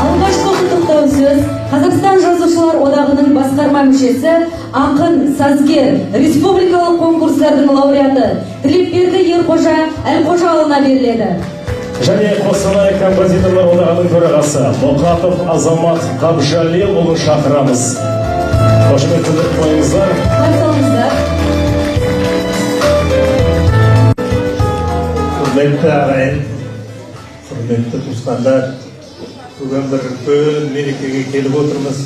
Алғашқы құттықтау сөз Қазақстан Жазушылар Одағының басқарма мүшесі, ақын, сазгер, республикалық конкурстардың лауреаты Тілепберді Ерқожа Әлқожаұлына беріледі. Және Қостанай композиторлар одағының төрағасы Мұқатов Азамат Қабжалилұлын шақырамыз. Қошемет білдіріп қойыңыздар. Қарсы алыңыздар. Құрметті ағайын, құрметті туысқандар, бүгін бір үлкен мерекеге келіп отырмыз.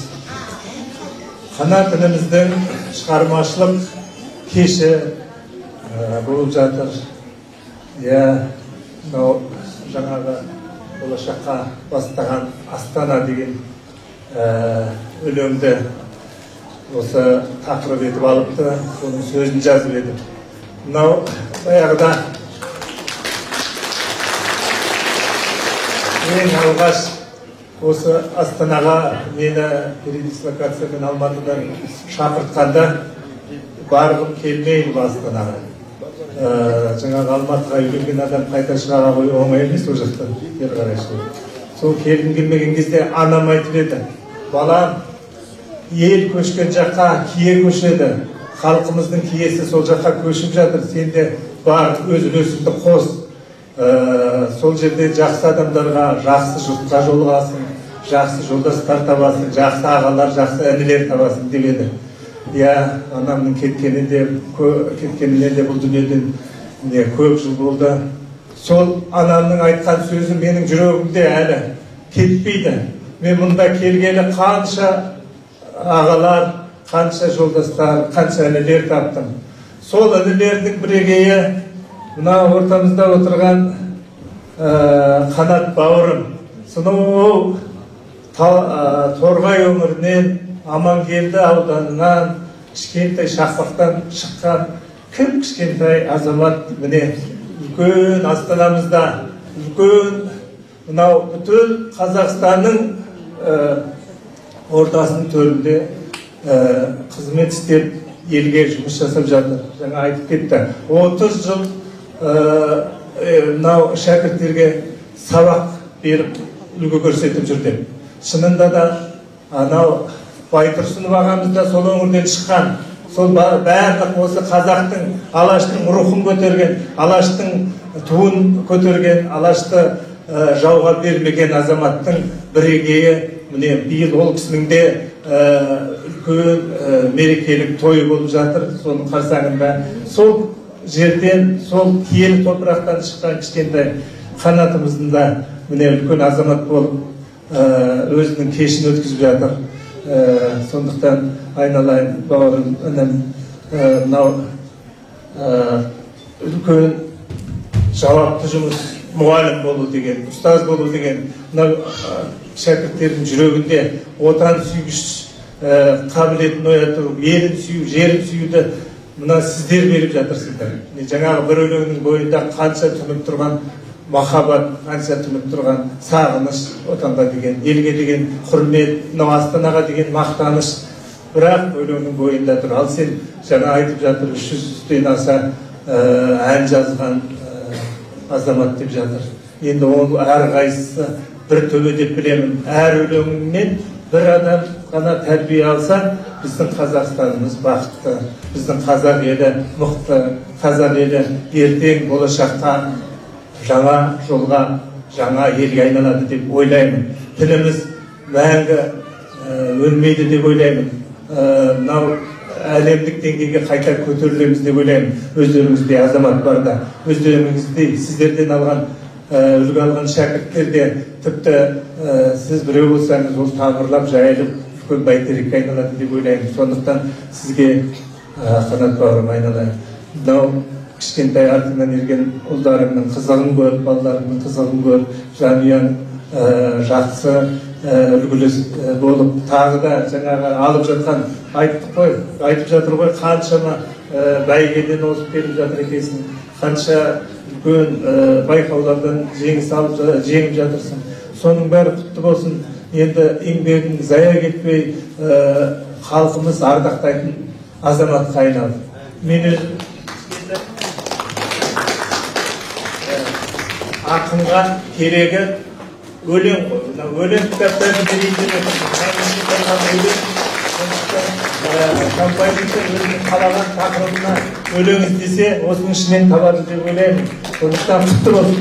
Қанат ініміздің шығармашылық кеші болып жатыр. Жаңағы болашаққа бастаған Астана деген өлеңді осы тақырып етіп алыпты, оның сөзін жазып еді. Мынау баяғыда ең алғаш осы Астанаға мені передислокациямен Алматыдан шақыртқанда барғым келмейді Астанаға. Жаңағы Алматыға үйленген адам қайта шыға қою оңай емес, ол жақтан бері қарай шығу. Сол келгім келмеген кезде анам айтып еді, балам, ел көшкен жаққа кие көшеді, халқымыздың киесі сол жаққа көшіп жатыр, сен де бар, өз үлесіңді қос. Сол жерде жақсы адамдарға, жақсы жұртқа жолығасың, жақсы жолдастар табасың, жақсы ағалар, жақсы інілер табасың деп еді. Анамның кеткеніне де бұл дүниеден көп жыл болды. Сол анамның айтқан сөзі менің жүрегімде әлі кетпейді. Мен мұнда келгелі қанша ағалар, қанша жолдастар, қанша інілер таптым. Сол інілердің бірегейі мына ортамызда отырған Қанат бауырым. Сонау Торғай өңірінен, Амангелді ауданынан, кішкентай шақпақтан шыққан кім кішкентай азамат, міне үлкен Астанамызда, үлкен мынау бүткіл Қазақстанның ортасының төрінде қызмет істеп, елге жұмыс жасап жатыр. Жаңа айтып кетті. 30 жыл мынау шәкірттерге сабақ беріп, үлгі көрсетіп жүрдім. Шынында да анау Байтұрсынов ағамыз да сол өңірден шыққан, сол барлық осы қазақтың, Алаштың рухын көтерген, Алаштың туын көтерген, Алашты жауға бермеген азаматтың бірегейі. Міне биыл ол кісінің де үлкен мерекелік тойы болып жатыр. Соның қарсаңында сол жерден, сол киелі топырақтан шыққан кішкентай Қанатымыздың да міне үлкен азамат болып өзінің кешін өткізіп жатыр. Сондықтан айналайын бауырым, інім, мынау үлкен жауапты жұмыс, мұғалім болу деген, ұстаз болу деген, мынау шәкірттердің жүрегінде отан сүйгіш қабілетін ояту, елін сүю, жерін сүюді мына сіздер беріп жатырсыздар. Жаңағы бір өлеңнің бойында қанша тұнып тұрған махаббат, қанша тұнып тұрған сағыныш, отанға деген, елге деген құрмет, мынау Астанаға деген мақтаныш, бірақ өлеңнің бойында тұр. Ал сен жаңа айтып жатыр, 300-ден аса ән жазған азамат деп жатыр. Енді ол әрқайсысы бір төбе деп білемін. Әр өлеңінен бір адам ғана тәрбие алса, біздің Қазақстанымыз бақытты, біздің қазақ елі мықты, қазақ елі ертең болашаққа жаңа жолға, жаңа елге айналады деп ойлаймын. Тіліміз мәңгі өлмейді деп ойлаймын. Мынау әлемдік деңгейге қайта көтерілеміз деп ойлаймын. Өздеріңізде азамат бар да, өздеріңізде сіздерден алған, үлгі алған шәкірттер де, тіпті сіз біреу болсаңыз, ол тамырлап, жайылып, үлкен бәйтерекке айналады деп ойлаймын. Сондықтан сізге Қанат бауырым айналайын. Мынау кішкентай артынан ерген ұлдарыңның қызығын көріп, балаларыңның қызығын көріп, жанұяң жақсы үлгілі болып, тағы да жаңағы алып жатқан, айтып жатыр ғой, қаншама бәйгеден озып келіп жатыр екенсің, қанша үлкен байқаулардан жеңіп жатырсың. Соның бәрі құтты болсын. Енді еңбегің зая кетпей, халқымыз ардақтайтын азаматқа айналды. Мен ақынға керегі өлең ғой. өлең кітаптарды берейін деп композитор өзінің қалаған тақырыбына өлең іздесе осының ішінен табады деп ойлаймын. Сондықтан құтты болсын.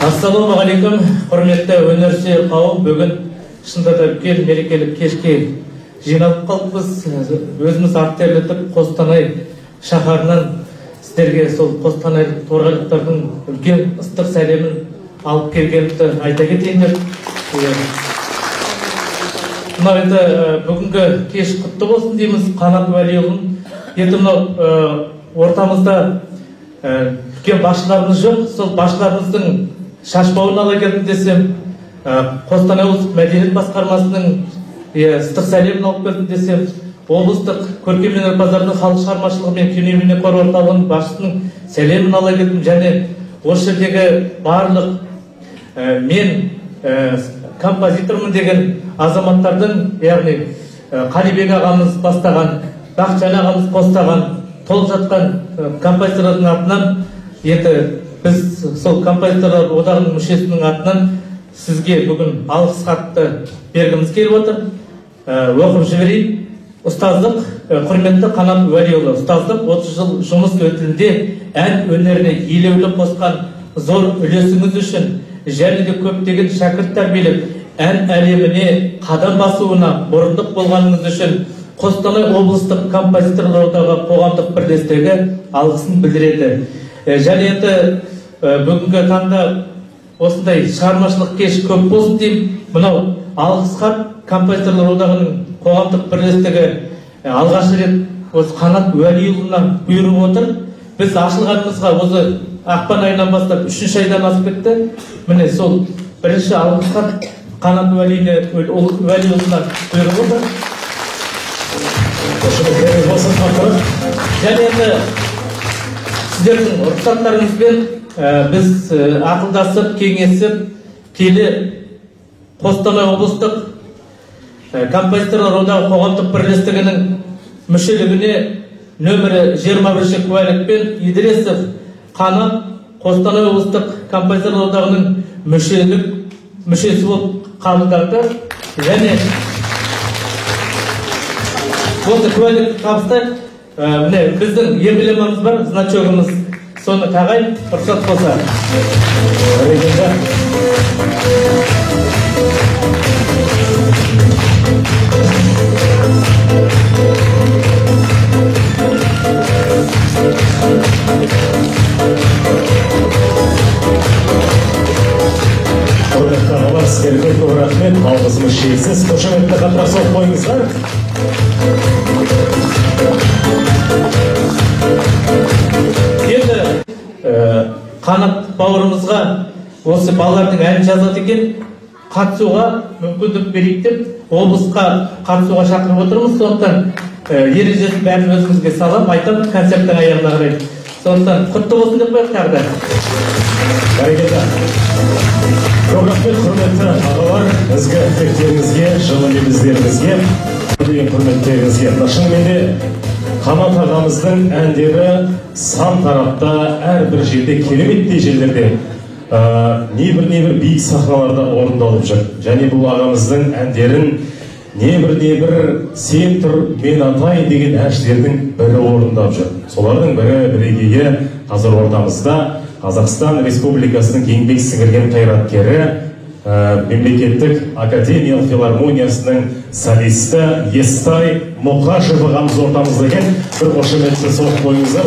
Ассалаумағалейкум, құрметті өнерсүйер қауым. Бүгін шынында да үлкен мерекелік кешке жиналып қалыппыз. Өзіміз аттерлетіп Қостанай шаһарынан сіздерге сол қостанайлық торғайлықтардың үлкен ыстық сәлемін алып келгенімді айта кетейін деп. Мынау енді бүгінгі кеш құтты болсын дейміз. Қанат Уәлиұлын. Енді мынау ортамызда үлкен басшыларымыз жоқ. Сол басшыларымыздың шашбауын ала келдім десем, Қостанай облыстық мәдениет басқармасының ыстық сәлемін алып келдім десем, облыстық көркемөнер базарының халық шығармашылығы мен кино-бейнеқор орталығының басшысының сәлемін ала келдім. Және осы жердегі барлық мен композитормын деген азаматтардың, яғни Қалибек ағамыз бастаған, Бақытжан ағамыз қостаған, толып жатқан композиторлардың атынан, енді біз сол композиторлар одағының мүшесінің атынан сізге бүгін алғыс хатты бергіміз келіп отыр. Оқып жіберейін. Ұстаздық, құрметті Қанат Уәлиұлы, ұстаздық 30 жыл жұмыс өтілінде ән өнеріне елеулі қосқан зор үлесіңіз үшін және де көптеген шәкірт тәрбиелеп ән әлеміне қадам басуына мұрындық болғаныңыз үшін Қостанай облыстық композиторлар одағы қоғамдық бірлестігі алғысын білдіреді. Және енді бүгінгі таңда осындай шығармашылық кеш көп болсын деймін. Мынау алғыс хат композиторлар одағының қоғамдық бірлестігі алғаш рет осы Қанат Уәлиұлына бұйырып отыр. Біз ашылғанымызға осы ақпан айынан бастап 3-ші айдан асып кетті. Міне сол бірінші алғыс хат Қанат Уәлиұлына бұйырып отыр. Және енді сіздердің рұқсаттарыңызбен біз ақылдасып, кеңесіп, келі Қостанай облыстық композиторлар одағы қоғамдық бірлестігінің мүшелігіне нөмірі 21-ші куәлікпен Идресов Қанат Қостанай облыстық композиторлар одағының мүшесі болып қабылданды. Және осы куәлік табыстайық. Міне біздің эмблемамыз бар, значогымыз. Соны тағайын, рұқсат болса. Құрметті ағалар, сіздерге көп рахмет. Алғысымыз шексіз. Қошеметті қатар соғып қойыңыздар. Енді Қанат бауырымызға осы балалардың ән жазады екен, қатысуға мүмкіндік берейік деп облысқа қатысуға шақырып отырмыз. Сондықтан ережесін бәрін өзімізге салып айтамыз концерттің аяғына қарай. Сондықтан құтты болсын деп қояйық тағы да. Бәрекелді. Көп рахмет, құрметті ағалар, ізгі тілектеріңізге, жылы лебіздеріңізге, құрметтеріңізге. Шынымен де Қанат ағамыздың әндері сан тарапта, әрбір жерде, кереметтей жерлерде, небір биік сахналарда орындалып жүр. Және бұл ағамыздың әндерін небір сен тұр, мен атайын деген әншілердің бірі орындап жүр. Солардың бірі бірегейі қазір ортамызда Қазақстан Республикасының еңбек сіңірген қайраткері, мемлекеттік академиялық филармониясының солисті Естай Мұқашев ағамыз ортамызда екен. Бір қошеметті соғып қойыңыздар,